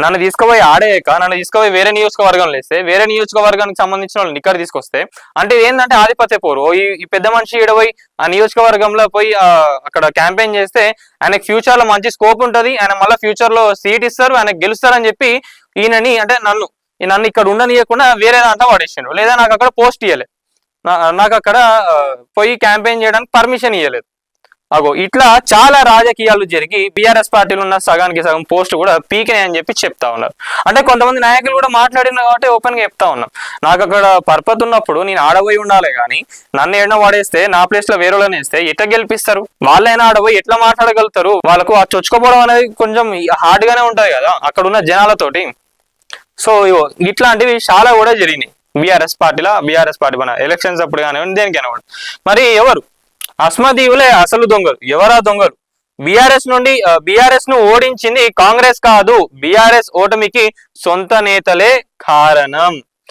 నన్ను తీసుకుపోయి ఆడేయక నన్ను తీసుకుపోయి వేరే నియోజకవర్గంలో వేస్తే వేరే నియోజకవర్గానికి సంబంధించిన వాళ్ళని ఇక్కడ తీసుకొస్తే అంటే ఏంటంటే ఆధిపత్య పోరు. ఈ పెద్ద మనిషి ఈడపోయి ఆ నియోజకవర్గంలో పోయి అక్కడ క్యాంపెయిన్ చేస్తే ఆయనకు ఫ్యూచర్ లో మంచి స్కోప్ ఉంటుంది, ఆయన మళ్ళీ ఫ్యూచర్ లో సీట్ ఇస్తారు, ఆయనకు గెలుస్తారని చెప్పి ఈయనని అంటే నన్ను ఇక్కడ ఉండనియకుండా వేరే దాంట్లో పడేసాడు. లేదా నాకు అక్కడ పోస్ట్ ఇవ్వలేదు, నాకు అక్కడ పోయి క్యాంపెయిన్ చేయడానికి పర్మిషన్ ఇవ్వలేదు. అగో ఇట్లా చాలా రాజకీయాలు జరిగి బీఆర్ఎస్ పార్టీలు ఉన్న సగానికి సగం పోస్ట్ కూడా పీకే అని చెప్పి చెప్తా ఉన్నారు. అంటే కొంతమంది నాయకులు కూడా మాట్లాడిన కాబట్టి ఓపెన్ గా చెప్తా ఉన్నాం. నాకు అక్కడ పర్పత్ ఉన్నప్పుడు నేను ఆడబోయి ఉండాలి, కానీ నన్ను ఏడన వాడేస్తే నా ప్లేస్ లో వేరే వాళ్ళని వేస్తే ఎట్లా గెలిపిస్తారు? వాళ్ళైనా ఆడబోయి ఎట్లా మాట్లాడగలుగుతారు? వాళ్ళకు ఆ చొచ్చుకోపోవడం అనేది కొంచెం హార్డ్ గానే ఉంటది కదా అక్కడ ఉన్న జనాలతోటి. సో ఇట్లాంటివి చాలా కూడా జరిగినాయి బీఆర్ఎస్ పార్టీ మన ఎలక్షన్స్ అప్పుడు కానివ్వండి దేనికైనా కూడా. మరి ఎవరు అస్మదీవులే అసలు దొంగలు? ఎవరా దొంగలు? బీఆర్ఎస్ ను ఓడించింది కాంగ్రెస్ కాదు, బీఆర్ఎస్ ఓటమికి సొంత నేతలే కారణం.